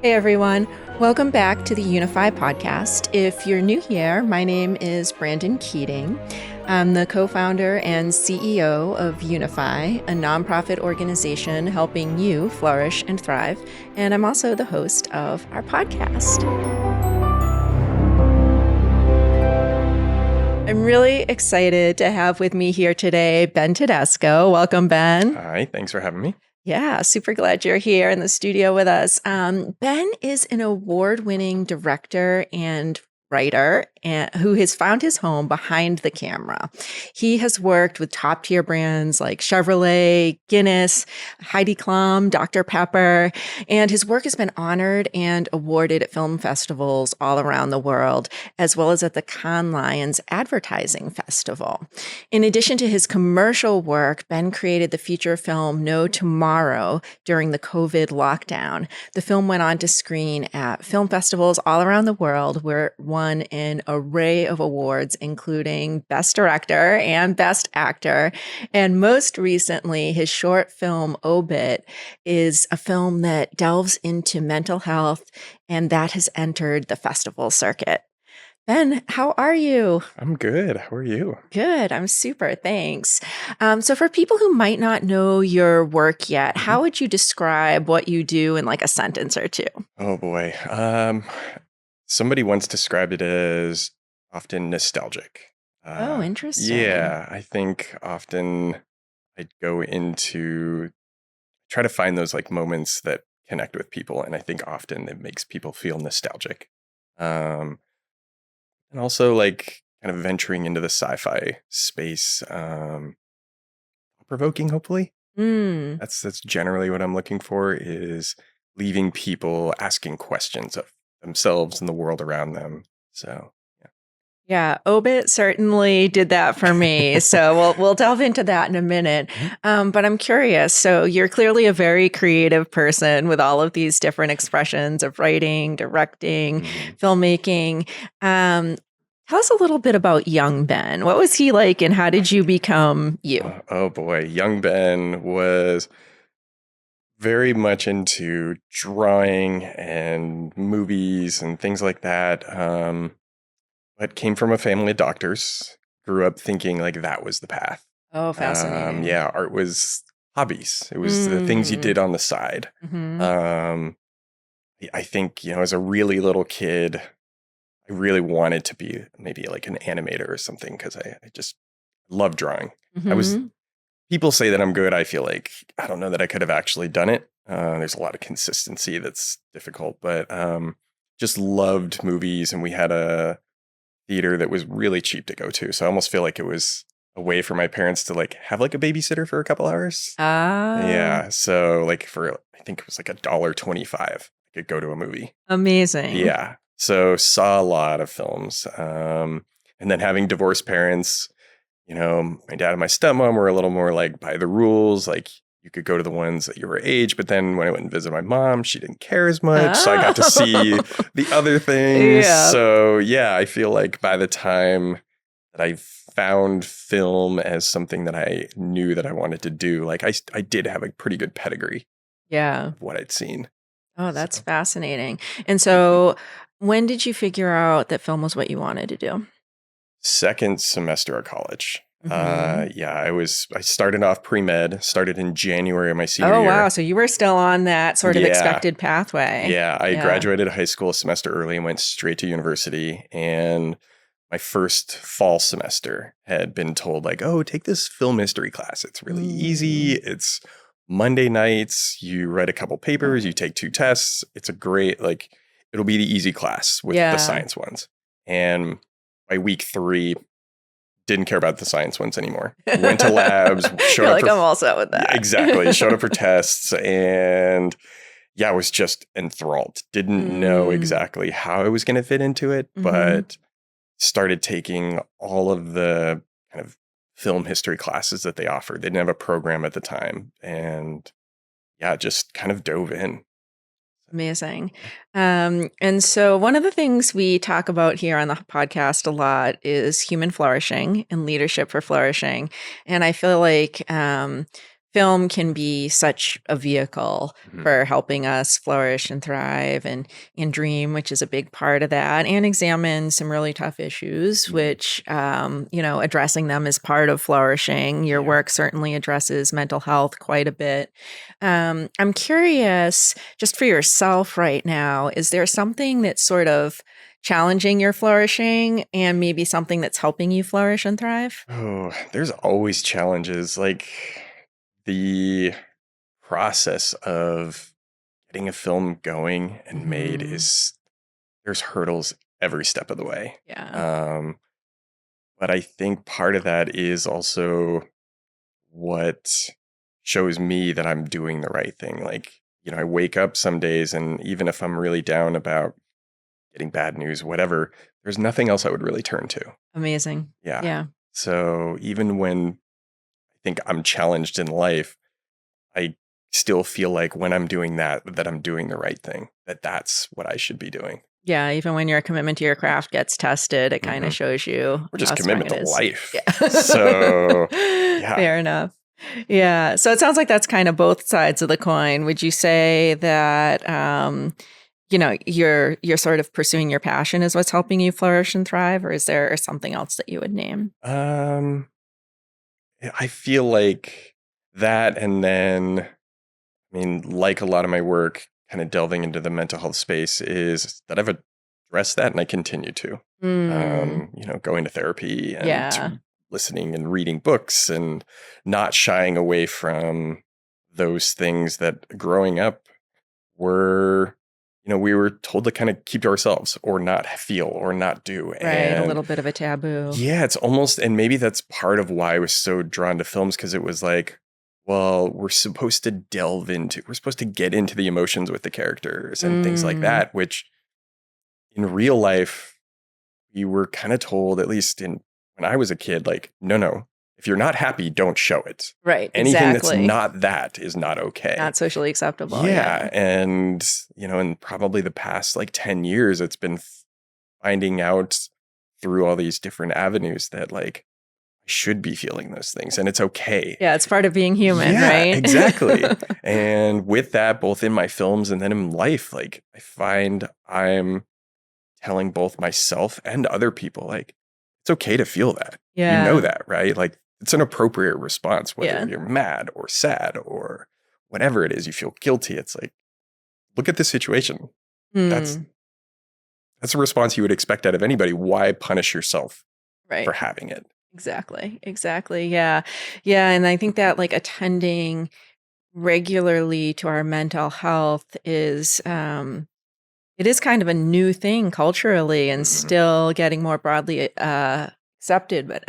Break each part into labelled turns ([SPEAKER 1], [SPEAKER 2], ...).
[SPEAKER 1] Hey everyone, welcome back to the YOUnify podcast. If you're new here, my name is Brandyn Keating. I'm the co-founder and CEO of YOUnify, a nonprofit organization helping you flourish and thrive. And I'm also the host of our podcast. I'm really excited to have with me here today Ben Tedesco. Welcome, Ben.
[SPEAKER 2] Hi, thanks for having me.
[SPEAKER 1] Yeah, super glad you're here in the studio with us. Ben is an award-winning director and writer who has found his home behind the camera. He has worked with top-tier brands like Chevrolet, Guinness, Heidi Klum, Dr. Pepper, and his work has been honored and awarded at film festivals all around the world, as well as at the Cannes Lions Advertising Festival. In addition to his commercial work, Ben created the feature film No Tomorrow during the COVID lockdown. The film went on to screen at film festivals all around the world, where it won an array of awards, including Best Director and Best Actor. And most recently, his short film Obit is a film that delves into mental health, and that has entered the festival circuit. Ben, how are you?
[SPEAKER 2] I'm good. How are you?
[SPEAKER 1] Good. I'm super. Thanks. So for people who might not know your work yet, how would you describe what you do in like a sentence or two?
[SPEAKER 2] Oh boy. Somebody once described it as often nostalgic.
[SPEAKER 1] Oh, interesting.
[SPEAKER 2] Yeah, I think often I go into try to find those like moments that connect with people, and I think often it makes people feel nostalgic. And also like kind of venturing into the sci-fi space, provoking, hopefully. That's generally what I'm looking for, is leaving people asking questions of themselves and the world around them. So
[SPEAKER 1] Yeah, Obit certainly did that for me. So we'll delve into that in a minute. But I'm curious. So you're clearly a very creative person with all of these different expressions of writing, directing, filmmaking. Tell us a little bit about young Ben. What was he like, and how did you become you?
[SPEAKER 2] Oh boy, young Ben was very much into drawing and movies and things like that. But came from a family of doctors. Grew up thinking like that was the path.
[SPEAKER 1] Oh, fascinating.
[SPEAKER 2] Yeah, art was hobbies. It was the things you did on the side. I think, as a really little kid, I really wanted to be maybe like an animator or something, because I just love drawing. People say that I'm good. I feel like, I don't know that I could have actually done it. There's a lot of consistency that's difficult, but just loved movies. And we had a theater that was really cheap to go to. So I almost feel like it was a way for my parents to like have like a babysitter for a couple hours. Yeah. So like for, I think it was like $1.25, I could go to a movie.
[SPEAKER 1] Amazing.
[SPEAKER 2] Yeah. So saw a lot of films. And then having divorced parents, my dad and my stepmom were a little more like by the rules, like you could go to the ones at your age. But then when I went and visited my mom, she didn't care as much. So I got to see the other things.
[SPEAKER 1] Yeah.
[SPEAKER 2] So yeah, I feel like by the time that I found film as something that I knew that I wanted to do, like I did have a pretty good pedigree.
[SPEAKER 1] Yeah.
[SPEAKER 2] Of what I'd seen.
[SPEAKER 1] Oh, that's fascinating. And so when did you figure out that film was what you wanted to do?
[SPEAKER 2] Second semester of college. I started off pre-med, started in January of my senior year.
[SPEAKER 1] Oh, wow. So you were still on that sort of expected pathway.
[SPEAKER 2] Yeah, I graduated high school a semester early and went straight to university. And my first fall semester had been told like, oh, take this film history class. It's really easy. It's Monday nights. You write a couple papers, you take 2 tests. It's a great, like, it'll be the easy class with the science ones. And by week 3, didn't care about the science ones anymore. Went to labs.
[SPEAKER 1] You're like, I'm all set with that.
[SPEAKER 2] Yeah, exactly. Showed up for tests, and I was just enthralled. Didn't know exactly how I was going to fit into it, but started taking all of the kind of film history classes that they offered. They didn't have a program at the time, and just kind of dove in.
[SPEAKER 1] Amazing. And so one of the things we talk about here on the podcast a lot is human flourishing and leadership for flourishing. And I feel like film can be such a vehicle for helping us flourish and thrive and dream, which is a big part of that, and examine some really tough issues, which, addressing them is part of flourishing. Your work certainly addresses mental health quite a bit. I'm curious, just for yourself right now, is there something that's sort of challenging your flourishing and maybe something that's helping you flourish and thrive?
[SPEAKER 2] Oh, there's always challenges. Like the process of getting a film going and made there's hurdles every step of the way.
[SPEAKER 1] Yeah.
[SPEAKER 2] But I think part of that is also what shows me that I'm doing the right thing. Like, I wake up some days and even if I'm really down about getting bad news, whatever, there's nothing else I would really turn to.
[SPEAKER 1] Amazing.
[SPEAKER 2] Yeah.
[SPEAKER 1] Yeah.
[SPEAKER 2] So even when I think I'm challenged in life, I still feel like when I'm doing that I'm doing the right thing, that's what I should be doing.
[SPEAKER 1] Yeah, even when your commitment to your craft gets tested, it kind of shows you
[SPEAKER 2] Or just
[SPEAKER 1] how strong
[SPEAKER 2] commitment
[SPEAKER 1] it
[SPEAKER 2] to
[SPEAKER 1] is.
[SPEAKER 2] life.
[SPEAKER 1] Yeah.
[SPEAKER 2] So, yeah.
[SPEAKER 1] Fair enough. Yeah. So it sounds like that's kind of both sides of the coin. Would you say that you're sort of pursuing your passion is what's helping you flourish and thrive, or is there something else that you would name?
[SPEAKER 2] I feel like that, and then like a lot of my work kind of delving into the mental health space is that I've addressed that and I continue to. Going to therapy and to listening and reading books and not shying away from those things that growing up were, we were told to kind of keep to ourselves or not feel or not do.
[SPEAKER 1] Right.
[SPEAKER 2] And
[SPEAKER 1] A little bit of a taboo.
[SPEAKER 2] yeah, it's almost, and maybe that's part of why I was so drawn to films, because it was like, well, we're supposed to get into the emotions with the characters and things like that, which in real life, we were kind of told, at least when I was a kid, like, no, if you're not happy, don't show it.
[SPEAKER 1] Right.
[SPEAKER 2] Anything
[SPEAKER 1] exactly.
[SPEAKER 2] that's not that is not okay.
[SPEAKER 1] Not socially acceptable.
[SPEAKER 2] Yeah. And, in probably the past like 10 years, it's been finding out through all these different avenues that like, I should be feeling those things and it's okay.
[SPEAKER 1] Yeah, it's part of being human, right?
[SPEAKER 2] Exactly. And with that, both in my films and then in life, like I find I'm telling both myself and other people, like, it's okay to feel that.
[SPEAKER 1] Yeah.
[SPEAKER 2] You know that, right? Like it's an appropriate response, whether you're mad or sad or whatever it is, you feel guilty. It's like, look at this situation. That's a response you would expect out of anybody. Why punish yourself for having it?
[SPEAKER 1] Exactly. Yeah. Yeah. And I think that like attending regularly to our mental health is, it is kind of a new thing culturally and still getting more broadly accepted. But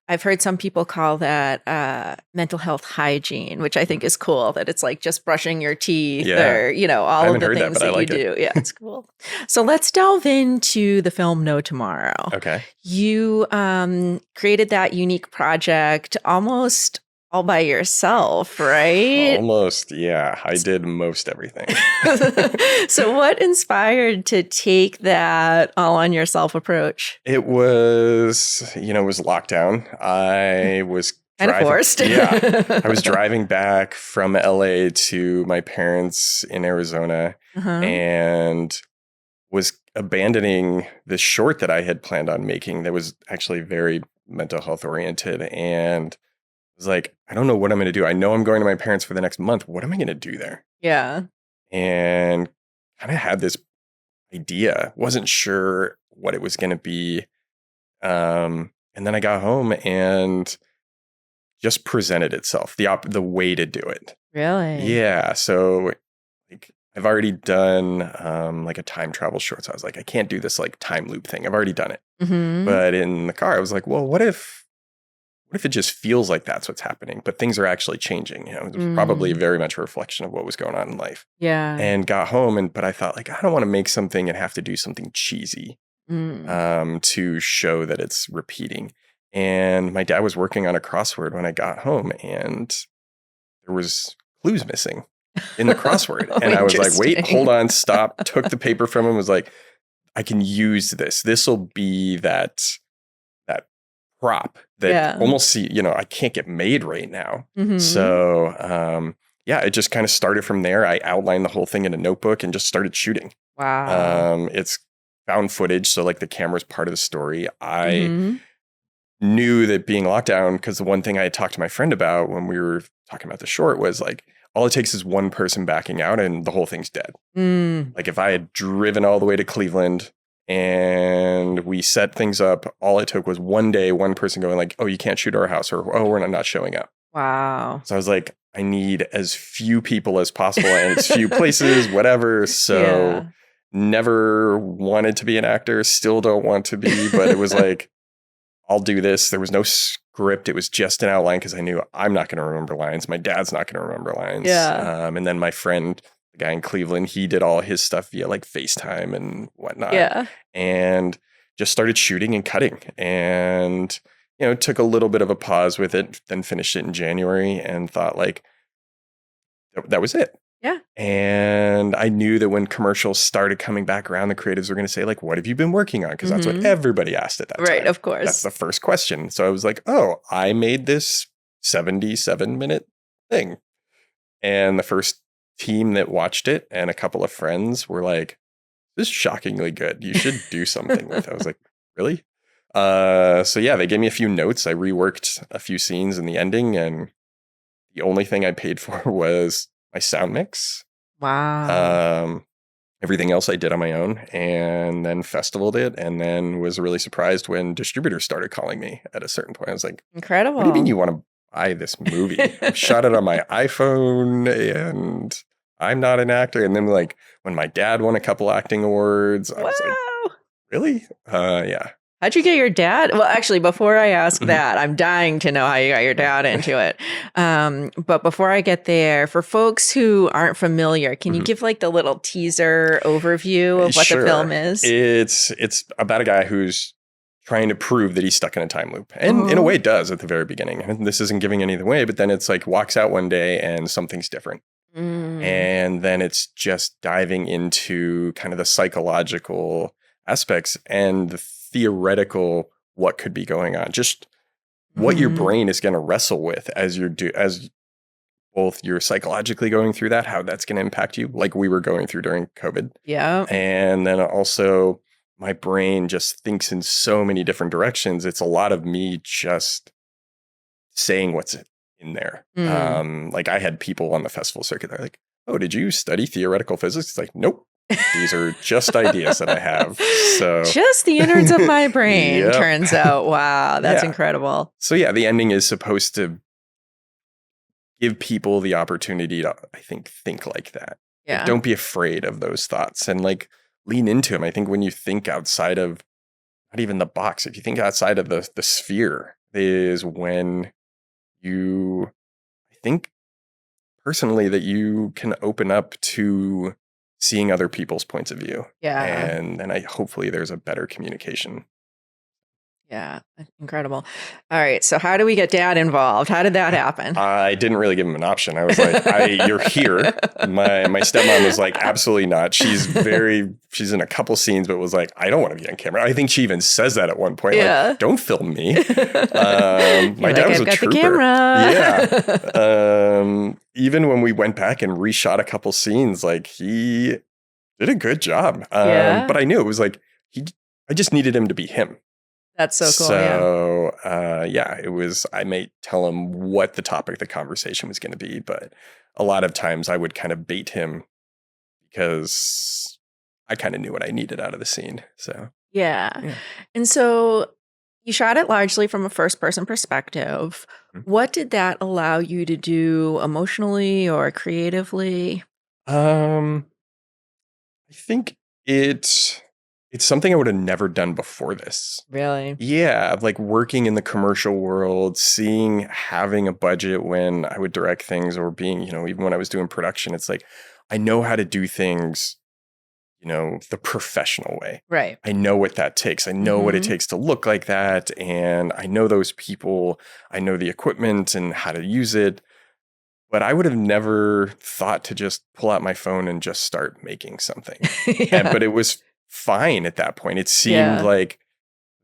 [SPEAKER 1] I've heard some people call that mental health hygiene, which I think is cool, that it's like just brushing your teeth or, all of the things that you do. Yeah, it's cool. So let's delve into the film No Tomorrow.
[SPEAKER 2] Okay.
[SPEAKER 1] You created that unique project almost all by yourself, right?
[SPEAKER 2] Almost, yeah. I did most everything.
[SPEAKER 1] So what inspired to take that all on yourself approach?
[SPEAKER 2] It was, it was lockdown. I was
[SPEAKER 1] kind of forced.
[SPEAKER 2] I was driving back from LA to my parents in Arizona and was abandoning this short that I had planned on making that was actually very mental health oriented, and was like, I don't know what I'm going to do. I know I'm going to my parents for the next month. What am I going to do there?
[SPEAKER 1] Yeah.
[SPEAKER 2] And kind of had this idea. Wasn't sure what it was going to be. And then I got home and just presented itself, the way to do it.
[SPEAKER 1] Really?
[SPEAKER 2] Yeah. So like I've already done like a time travel short. So I was like, I can't do this like time loop thing. I've already done it. But in the car, I was like, well, what if it just feels like that's what's happening, but things are actually changing? It was probably very much a reflection of what was going on in life.
[SPEAKER 1] Yeah.
[SPEAKER 2] And got home, but I thought, like, I don't want to make something and have to do something cheesy to show that it's repeating. And my dad was working on a crossword when I got home, and there was clues missing in the crossword. And I was like, wait, hold on, stop. Took the paper from him, was like, I can use this. This will be that prop that almost I can't get made right now. So it just kind of started from there. I outlined the whole thing in a notebook and just started shooting.
[SPEAKER 1] Wow.
[SPEAKER 2] It's found footage, so like the camera's part of the story. I knew that being locked down, because the one thing I had talked to my friend about when we were talking about the short was like, all it takes is one person backing out and the whole thing's dead. Like if I had driven all the way to Cleveland and we set things up, all it took was one day, one person going like, oh, you can't shoot our house, or, oh, we're not showing up.
[SPEAKER 1] Wow.
[SPEAKER 2] So I was like, I need as few people as possible and as few places, whatever. So never wanted to be an actor, still don't want to be, but it was like, I'll do this. There was no script. It was just an outline because I knew I'm not going to remember lines. My dad's not going to remember lines. And then my friend, the guy in Cleveland, he did all his stuff via like FaceTime and whatnot. And just started shooting and cutting. And, took a little bit of a pause with it, then finished it in January and thought like, that was it.
[SPEAKER 1] Yeah.
[SPEAKER 2] And I knew that when commercials started coming back around, the creatives were going to say, like, what have you been working on? Because that's what everybody asked at that time.
[SPEAKER 1] Right, of course.
[SPEAKER 2] That's the first question. So I was like, oh, I made this 77-minute thing. And the first team that watched it and a couple of friends were like, this is shockingly good. You should do something with it. I was like, really? They gave me a few notes. I reworked a few scenes in the ending, and the only thing I paid for was my sound mix.
[SPEAKER 1] Wow.
[SPEAKER 2] Everything else I did on my own, and then festivaled it, and then was really surprised when distributors started calling me at a certain point. I was like,
[SPEAKER 1] incredible.
[SPEAKER 2] What do you mean you want to buy this movie? I shot it on my iPhone, and I'm not an actor. And then like when my dad won a couple acting awards, I was like, really? Yeah.
[SPEAKER 1] How'd you get your dad? Well, actually, before I ask that, I'm dying to know how you got your dad into it. But before I get there, for folks who aren't familiar, can you give like the little teaser overview of what the film is?
[SPEAKER 2] It's about a guy who's trying to prove that he's stuck in a time loop. And in a way does at the very beginning. And this isn't giving anything away, but then it's like walks out one day and something's different. And then it's just diving into kind of the psychological aspects and the theoretical what could be going on, just what your brain is going to wrestle with as both you're psychologically going through that, how that's going to impact you, like we were going through during COVID. And then also my brain just thinks in so many different directions. It's a lot of me just saying what's in there. Like I had people on the festival circuit that are like, oh, did you study theoretical physics? It's like, nope. These are just ideas that I have. So
[SPEAKER 1] just the innards of my brain, turns out. Wow, that's incredible.
[SPEAKER 2] So yeah, the ending is supposed to give people the opportunity to, I think like that.
[SPEAKER 1] Yeah.
[SPEAKER 2] Like, don't be afraid of those thoughts and like lean into them. I think when you think outside of not even the box, if you think outside of the sphere, is when you, I think personally that you can open up to seeing other people's points of view. And then hopefully there's a better communication.
[SPEAKER 1] Yeah. Incredible. All right. So how do we get dad involved? How did that happen?
[SPEAKER 2] I didn't really give him an option. I was like, you're here. My stepmom was like, absolutely not. She's in a couple scenes, but was like, I don't want to be on camera. I think she even says that at one point. Like, don't film me. My dad was a trooper.
[SPEAKER 1] The camera.
[SPEAKER 2] Even when we went back and reshot a couple scenes, like he did a good job. But I knew it was like, I just needed him to be him.
[SPEAKER 1] That's so cool.
[SPEAKER 2] So, it was, I may tell him what the topic of the conversation was going to be, but a lot of times I would kind of bait him because I kind of knew what I needed out of the scene. So,
[SPEAKER 1] yeah. And so you shot it largely from a first person perspective. What did that allow you to do emotionally or creatively?
[SPEAKER 2] I think it's something I would have never done before this.
[SPEAKER 1] Really?
[SPEAKER 2] Yeah. Like working in the commercial world, having a budget when I would direct things or being, even when I was doing production, it's like, I know how to do things, the professional way.
[SPEAKER 1] Right.
[SPEAKER 2] I know what that takes. I know what it takes to look like that. And I know those people, I know the equipment and how to use it. But I would have never thought to just pull out my phone and just start making something. But it was fine at that point. It seemed like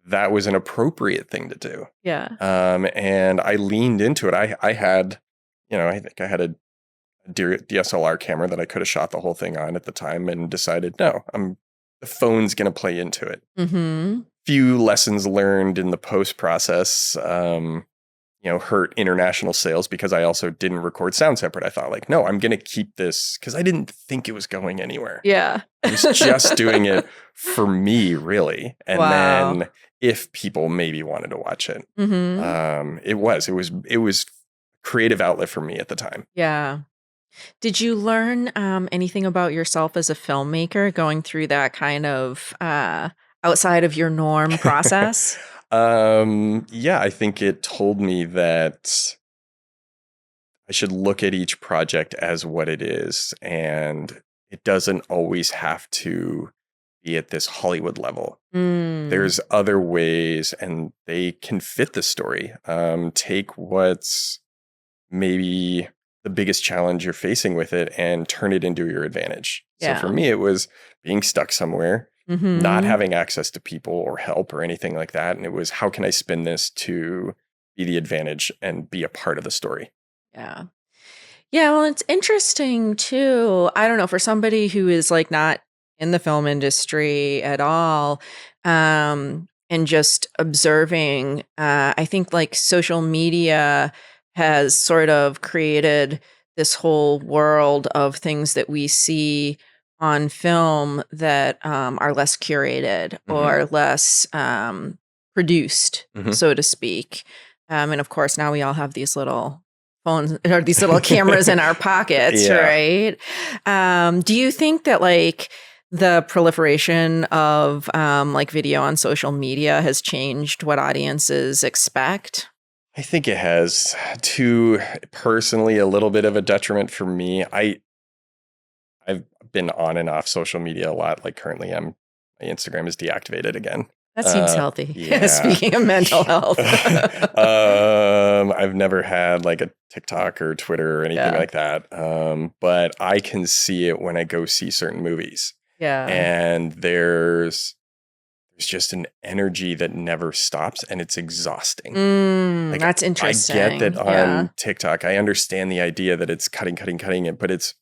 [SPEAKER 2] that was an appropriate thing to do.
[SPEAKER 1] Yeah.
[SPEAKER 2] And I leaned into it. I had, I think I had a DSLR camera that I could have shot the whole thing on at the time, and decided, no, the phone's going to play into it.
[SPEAKER 1] Mm-hmm.
[SPEAKER 2] Few lessons learned in the post process, hurt international sales, because I also didn't record sound separate. I thought, like, no, I'm going to keep this, because I didn't think it was going anywhere.
[SPEAKER 1] Yeah.
[SPEAKER 2] I was just doing it for me, really. And
[SPEAKER 1] Wow.
[SPEAKER 2] then if people maybe wanted to watch it,
[SPEAKER 1] Mm-hmm.
[SPEAKER 2] it was creative outlet for me at the time.
[SPEAKER 1] Yeah. Did you learn anything about yourself as a filmmaker going through that kind of outside of your norm process?
[SPEAKER 2] Yeah, I think it told me that I should look at each project as what it is, and it doesn't always have to be at this Hollywood level. There's other ways, and they can fit the story. Take what's maybe the biggest challenge you're facing with it and turn it into your advantage.
[SPEAKER 1] Yeah.
[SPEAKER 2] So for me, it was being stuck somewhere, not having access to people or help or anything like that. And it was, how can I spin this to be the advantage and be a part of the story?
[SPEAKER 1] Yeah. Yeah, well, it's interesting too. I don't know, for somebody who is like not in the film industry at all, and just observing, I think like social media has sort of created this whole world of things that we see on film that are less curated or less produced, so to speak. And of course, now we all have these little phones or these little cameras in our pockets, right? Do you think that like the proliferation of like video on social media has changed what audiences expect?
[SPEAKER 2] I think it has, to personally a little bit of a detriment for me. I've been on and off social media a lot. Like currently my Instagram is deactivated again.
[SPEAKER 1] That seems healthy.
[SPEAKER 2] Yeah.
[SPEAKER 1] Speaking of mental health.
[SPEAKER 2] I've never had like a TikTok or Twitter or anything like that. But I can see it when I go see certain movies.
[SPEAKER 1] Yeah.
[SPEAKER 2] And there's just an energy that never stops, and it's exhausting.
[SPEAKER 1] Like, that's interesting.
[SPEAKER 2] I get that on TikTok. I understand the idea that it's cutting it, but it's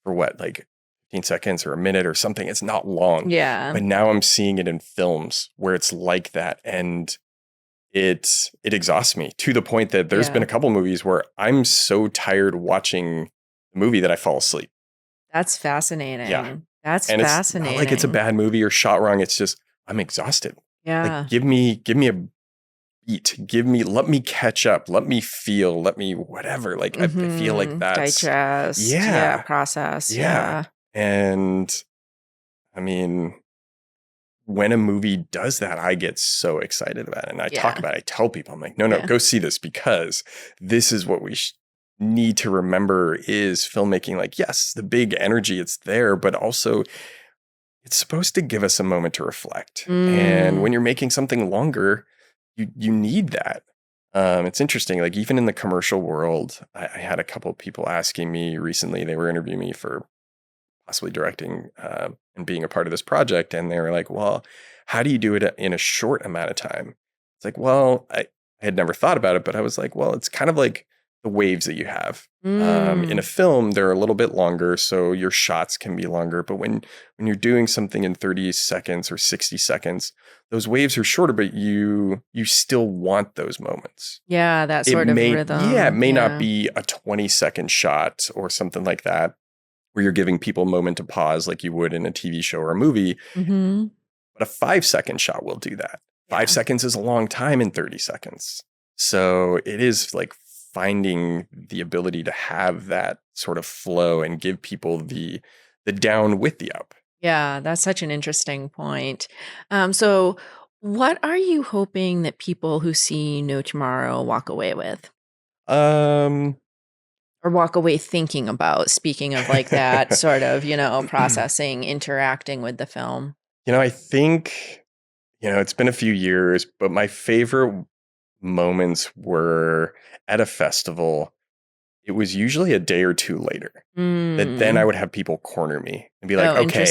[SPEAKER 2] for what, like 15 seconds or a minute or something. It's not long.
[SPEAKER 1] Yeah.
[SPEAKER 2] But now I'm seeing it in films where it's like that, and it exhausts me to the point that there's been a couple movies where I'm so tired watching the movie that I fall asleep.
[SPEAKER 1] That's fascinating.
[SPEAKER 2] Yeah.
[SPEAKER 1] That's
[SPEAKER 2] It's
[SPEAKER 1] fascinating.
[SPEAKER 2] not like it's a bad movie or shot wrong. It's just, I'm exhausted.
[SPEAKER 1] Yeah.
[SPEAKER 2] Like, give me a beat. Let me catch up. Let me feel. Let me whatever. Like I feel like that's
[SPEAKER 1] digest. Yeah. Process. Yeah.
[SPEAKER 2] And I mean, when a movie does that, I get so excited about it, and I talk about it. I tell people, I'm like, no, go see this, because this is what we need to remember is filmmaking. Like, yes, the big energy, it's there, but also it's supposed to give us a moment to reflect. And when you're making something longer, you need that. It's interesting. Like even in the commercial world, I had a couple of people asking me recently, they were interviewing me for possibly directing and being a part of this project. And they were like, well, how do you do it in a short amount of time? It's like, well, I had never thought about it, but I was like, well, it's kind of like the waves that you have. In a film, they're a little bit longer, so your shots can be longer. But when you're doing something in 30 seconds or 60 seconds, those waves are shorter, but you still want those moments.
[SPEAKER 1] Yeah, that sort of rhythm.
[SPEAKER 2] Yeah, it may not be a 20-second shot or something like that, where you're giving people a moment to pause like you would in a TV show or a movie. But a 5-second shot will do that. 5 seconds is a long time in 30 seconds. So it is like finding the ability to have that sort of flow and give people the down with the up.
[SPEAKER 1] Yeah, that's such an interesting point. So what are you hoping that people who see No Tomorrow walk away with? Or walk away thinking about, speaking of like that sort of, processing, interacting with the film?
[SPEAKER 2] I think, it's been a few years, but my favorite moments were at a festival. It was usually a day or two later that then I would have people corner me and be like, okay,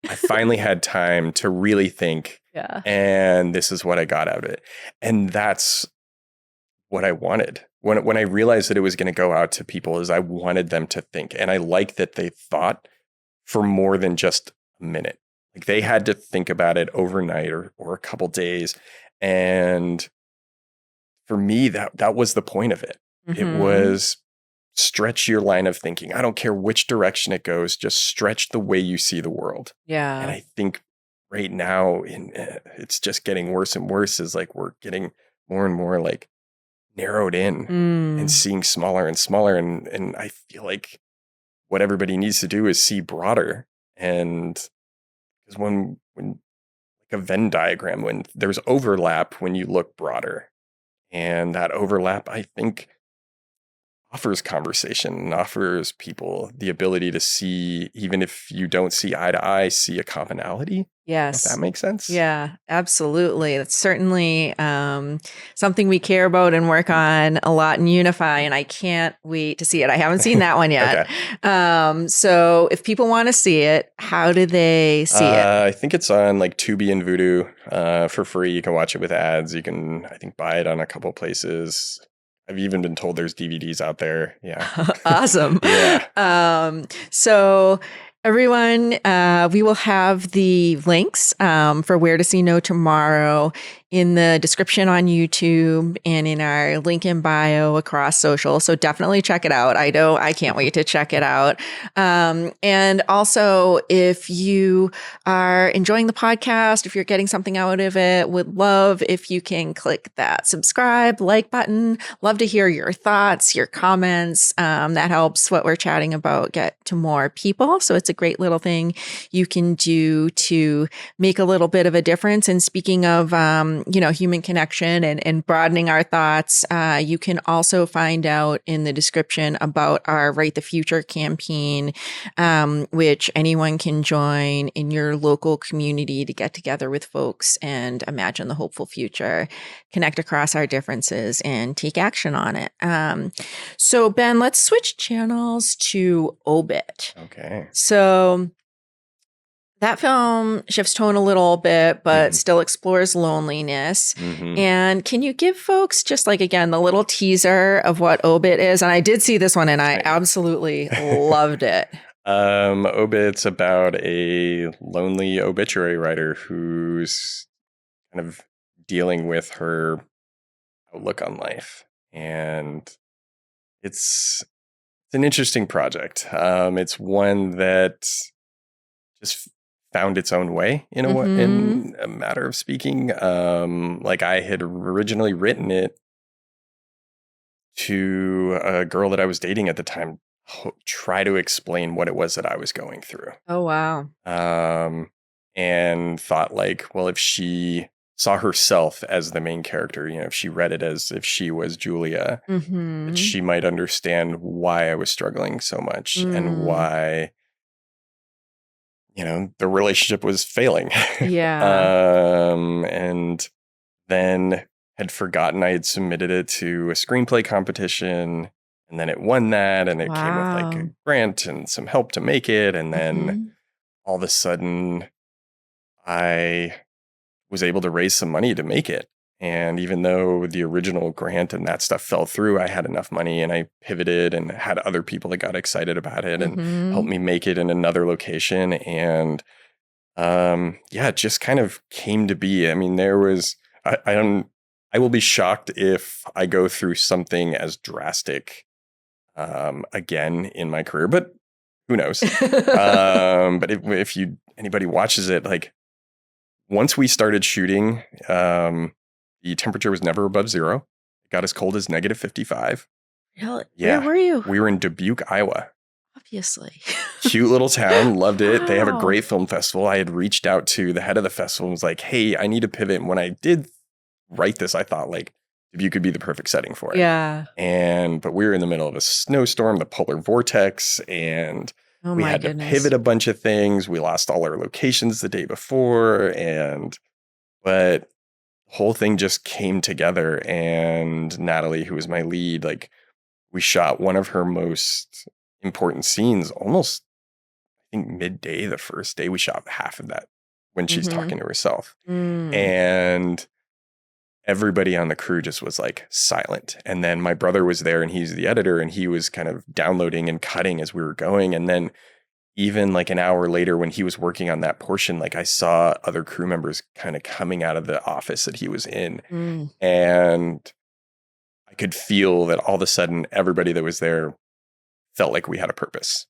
[SPEAKER 2] I finally had time to really think,
[SPEAKER 1] Yeah.
[SPEAKER 2] And this is what I got out of it. And that's what I wanted. When I realized that it was going to go out to people, is I wanted them to think. And I like that they thought for more than just a minute. Like they had to think about it overnight or a couple days. And for me, that was the point of it. It was stretch your line of thinking. I don't care which direction it goes, just stretch the way you see the world.
[SPEAKER 1] Yeah.
[SPEAKER 2] And I think right now it's just getting worse and worse, is like we're getting more and more like narrowed in and seeing smaller and smaller. And I feel like what everybody needs to do is see broader. And because when like a Venn diagram, when there's overlap, when you look broader, and that overlap, I think, offers conversation and offers people the ability to see, even if you don't see eye to eye, see a commonality.
[SPEAKER 1] Yes.
[SPEAKER 2] If that makes sense.
[SPEAKER 1] Yeah, absolutely. That's certainly something we care about and work on a lot in YOUnify, and I can't wait to see it. I haven't seen that one yet.
[SPEAKER 2] Okay.
[SPEAKER 1] So if people want to see it, how do they see it?
[SPEAKER 2] I think it's on like Tubi and Vudu for free. You can watch it with ads. You can, I think, buy it on a couple places. I've even been told there's DVDs out there. Yeah.
[SPEAKER 1] Awesome.
[SPEAKER 2] Yeah.
[SPEAKER 1] So everyone, we will have the links for Where to See No Tomorrow in the description on YouTube and in our link in bio across social. So definitely check it out. I know I can't wait to check it out. And also, if you are enjoying the podcast, if you're getting something out of it, would love if you can click that subscribe, like button. Love to hear your thoughts, your comments. That helps what we're chatting about get to more people. So it's a great little thing you can do to make a little bit of a difference. And speaking of, human connection and broadening our thoughts, you can also find out in the description about our Write the Future campaign, which anyone can join in your local community to get together with folks and imagine the hopeful future, connect across our differences, and take action on it. So Ben, let's switch channels to Obit.
[SPEAKER 2] Okay.
[SPEAKER 1] So that film shifts tone a little bit, but still explores loneliness. And can you give folks just like, again, the little teaser of what Obit is? And I did see this one and I absolutely loved it.
[SPEAKER 2] Obit's about a lonely obituary writer who's kind of dealing with her outlook on life. And it's an interesting project. It's one that just found its own way in a matter of speaking. Like I had originally written it to a girl that I was dating at the time, try to explain what it was that I was going through.
[SPEAKER 1] Oh, wow.
[SPEAKER 2] And thought like, well, if she saw herself as the main character, if she read it as if she was Julia, that she might understand why I was struggling so much and why the relationship was failing.
[SPEAKER 1] Yeah.
[SPEAKER 2] And then had forgotten I had submitted it to a screenplay competition, and then it won that, and it came with like a grant and some help to make it. And then all of a sudden I was able to raise some money to make it. And even though the original grant and that stuff fell through, I had enough money and I pivoted and had other people that got excited about it and helped me make it in another location. And it just kind of came to be. I mean, there was, I will be shocked if I go through something as drastic again in my career, but who knows? But if anybody watches it, like once we started shooting, the temperature was never above 0. It got as cold as -55.
[SPEAKER 1] Really?
[SPEAKER 2] Yeah.
[SPEAKER 1] Where were you?
[SPEAKER 2] We were in Dubuque, Iowa.
[SPEAKER 1] Obviously.
[SPEAKER 2] Cute little town. Loved it.
[SPEAKER 1] Wow.
[SPEAKER 2] They have a great film festival. I had reached out to the head of the festival and was like, hey, I need to pivot. And when I did write this, I thought like Dubuque could be the perfect setting for it.
[SPEAKER 1] Yeah.
[SPEAKER 2] But we were in the middle of a snowstorm, the polar vortex, and we had to pivot a bunch of things. We lost all our locations the day before. But the whole thing just came together. And Natalie, who was my lead, like we shot one of her most important scenes almost, I think, midday. The first day we shot half of that when she's
[SPEAKER 1] Mm-hmm.
[SPEAKER 2] talking to herself.
[SPEAKER 1] Mm.
[SPEAKER 2] And everybody on the crew just was like silent. And then my brother was there and he's the editor and he was kind of downloading and cutting as we were going. And then even like an hour later when he was working on that portion, like I saw other crew members kind of coming out of the office that he was in.
[SPEAKER 1] Mm.
[SPEAKER 2] And I could feel that all of a sudden everybody that was there felt like we had a purpose.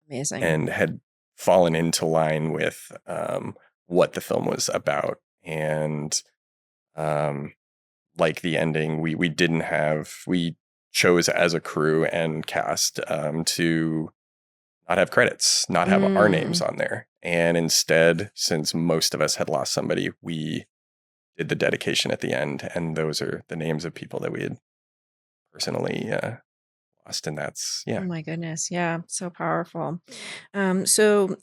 [SPEAKER 1] Amazing.
[SPEAKER 2] And had fallen into line with what the film was about. And like the ending, we chose as a crew and cast to not have credits, not have our names on there. And instead, since most of us had lost somebody, we did the dedication at the end. And those are the names of people that we had personally lost. And that's,
[SPEAKER 1] Oh my goodness. Yeah. So powerful. So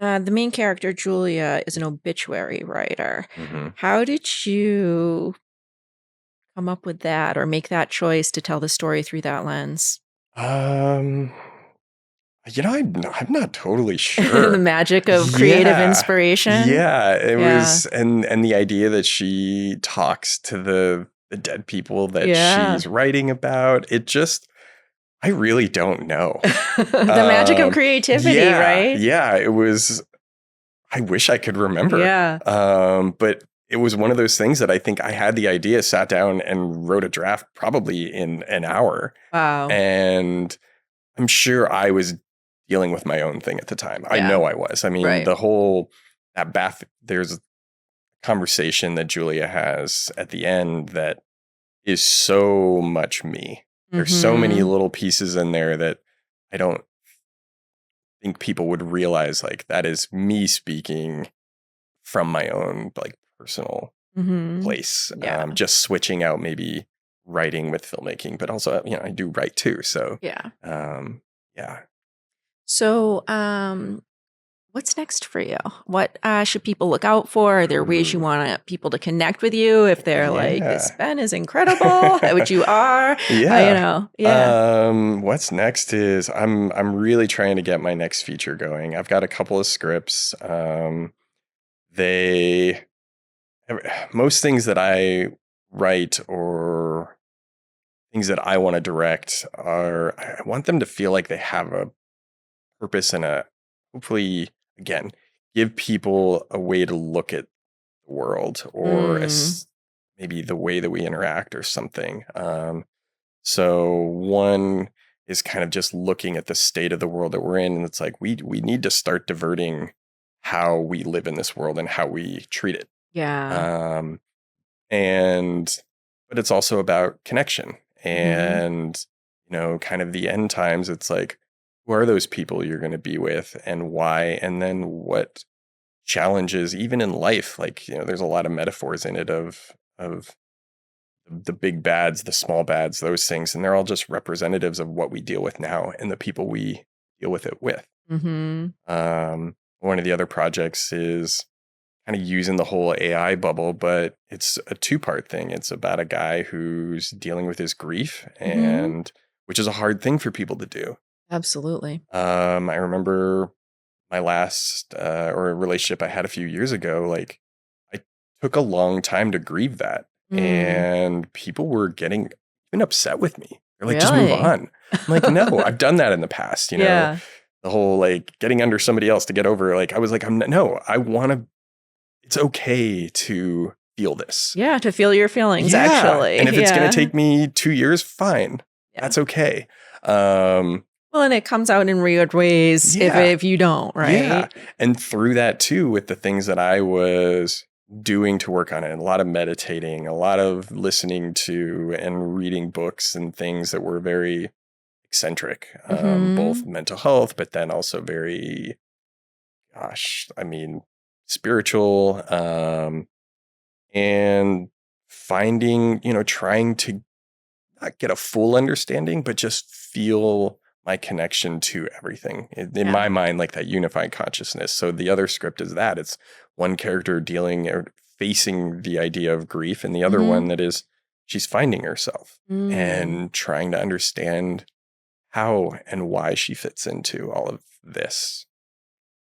[SPEAKER 1] the main character, Julia, is an obituary writer.
[SPEAKER 2] Mhm.
[SPEAKER 1] How did you come up with that or make that choice to tell the story through that lens?
[SPEAKER 2] I'm not totally sure.
[SPEAKER 1] The magic of creative inspiration.
[SPEAKER 2] Yeah, it was, and the idea that she talks to the dead people that she's writing about. It just, I really don't know.
[SPEAKER 1] The magic of creativity, right?
[SPEAKER 2] Yeah, it was. I wish I could remember.
[SPEAKER 1] Yeah.
[SPEAKER 2] But it was one of those things that I think I had the idea, sat down and wrote a draft probably in an hour.
[SPEAKER 1] Wow.
[SPEAKER 2] And I'm sure I was dealing with my own thing at the time. I know I was. I mean, the whole, that bath, there's a conversation that Julia has at the end that is so much me. There's so many little pieces in there that I don't think people would realize, like, that is me speaking from my own, like, personal place. Just switching out maybe writing with filmmaking, but also, I do write too. So, yeah.
[SPEAKER 1] So, what's next for you? What should people look out for? Are there ways you want people to connect with you if they're like, this Ben is incredible, which you are?
[SPEAKER 2] What's next is I'm really trying to get my next feature going. I've got a couple of scripts. Most things that I write or things that I want to direct I want them to feel like they have a purpose and hopefully, again, give people a way to look at the world or maybe the way that we interact or something. So one is kind of just looking at the state of the world that we're in. And it's like, we need to start diverting how we live in this world and how we treat it.
[SPEAKER 1] Yeah.
[SPEAKER 2] But it's also about connection and, kind of the end times. It's like, who are those people you're going to be with and why? And then what challenges, even in life, like, there's a lot of metaphors in it of the big bads, the small bads, those things. And they're all just representatives of what we deal with now and the people we deal with it with. One of the other projects is kind of using the whole AI bubble, but it's a two-part thing. It's about a guy who's dealing with his grief and which is a hard thing for people to do.
[SPEAKER 1] Absolutely.
[SPEAKER 2] I remember my last or a relationship I had a few years ago, like I took a long time to grieve that. And people were getting even upset with me. They're like, just move on. I'm like, no, I've done that in the past, the whole like getting under somebody else to get over. Like, I was like, I want to, it's okay to feel this.
[SPEAKER 1] Yeah, to feel your feelings, actually.
[SPEAKER 2] And if it's going to take me 2 years, fine. That's okay.
[SPEAKER 1] Well, and it comes out in weird ways if you don't, right?
[SPEAKER 2] Yeah. And through that too, with the things that I was doing to work on it, a lot of meditating, a lot of listening to and reading books and things that were very eccentric, both mental health, but then also very, spiritual, and finding, trying to not get a full understanding, but just feel my connection to everything in my mind, like that unified consciousness. So the other script is that it's one character dealing or facing the idea of grief, and the other one that is she's finding herself and trying to understand how and why she fits into all of this.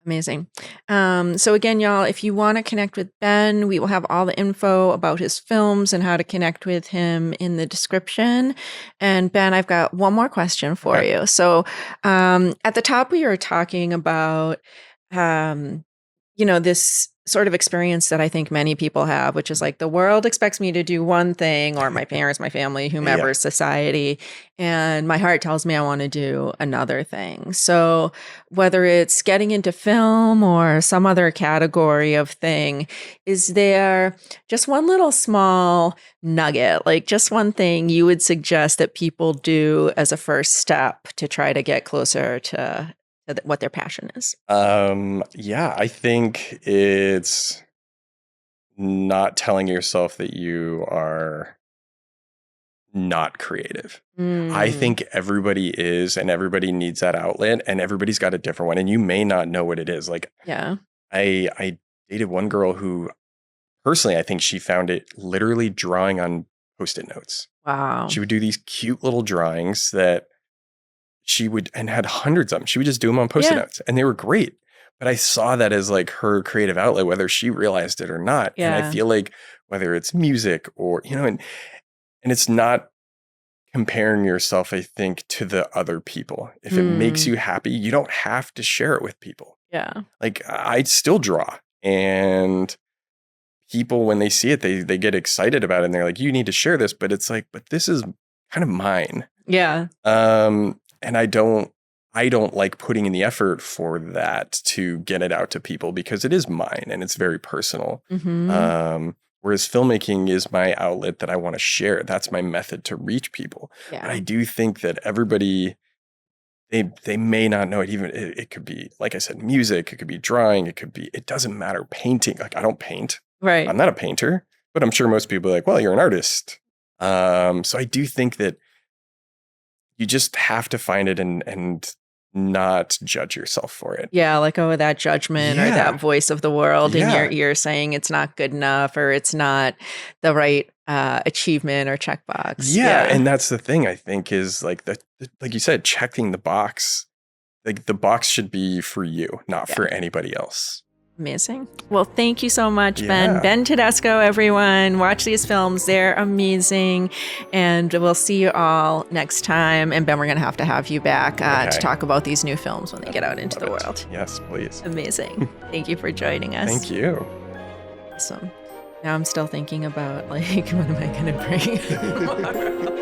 [SPEAKER 1] Amazing. So again, y'all, if you want to connect with Ben, we will have all the info about his films and how to connect with him in the description. And Ben, I've got one more question for you. So at the top, we were talking about, this sort of experience that I think many people have, which is like the world expects me to do one thing, or my parents, my family, whomever, society, and my heart tells me I want to do another thing. So whether it's getting into film or some other category of thing, is there just one little small nugget, like just one thing you would suggest that people do as a first step to try to get closer to what their passion is?
[SPEAKER 2] I think it's not telling yourself that you are not creative. I think everybody is, and everybody needs that outlet, and everybody's got a different one, and you may not know what it is. Like, I dated one girl who, personally, I think she found it literally drawing on Post-it notes.
[SPEAKER 1] Wow.
[SPEAKER 2] She would do these cute little drawings that she would, and had hundreds of them. She would just do them on Post-it notes, and they were great. But I saw that as like her creative outlet, whether she realized it or not. And I feel like whether it's music or, and it's not comparing yourself, I think, to the other people. If it makes you happy, you don't have to share it with people.
[SPEAKER 1] Yeah.
[SPEAKER 2] Like, I still draw, and people, when they see it, they get excited about it, and they're like, you need to share this. But it's like, but this is kind of mine.
[SPEAKER 1] Yeah.
[SPEAKER 2] And I don't like putting in the effort for that to get it out to people, because it is mine and it's very personal. Whereas filmmaking is my outlet that I want to share. That's my method to reach people. Yeah. But I do think that everybody, they may not know it. Even it could be, like I said, music, it could be drawing, it doesn't matter. Painting. Like, I don't paint. Right. I'm not a painter, but I'm sure most people are like, well, you're an artist. So I do think that you just have to find it and not judge yourself for it.
[SPEAKER 1] Yeah, let go of that judgment or that voice of the world in your ear saying it's not good enough or it's not the right achievement or checkbox.
[SPEAKER 2] Yeah, and that's the thing, I think, is like like you said, checking the box. Like, the box should be for you, not for anybody else.
[SPEAKER 1] Amazing. Well, thank you so much, Ben. Ben Tedesco, everyone. Watch these films. They're amazing. And we'll see you all next time. And Ben, we're going to have you back to talk about these new films when they get out into the world.
[SPEAKER 2] Yes, please.
[SPEAKER 1] Amazing. Thank you for joining us.
[SPEAKER 2] Thank you.
[SPEAKER 1] Awesome. Now I'm still thinking about, like, what am I going to bring tomorrow?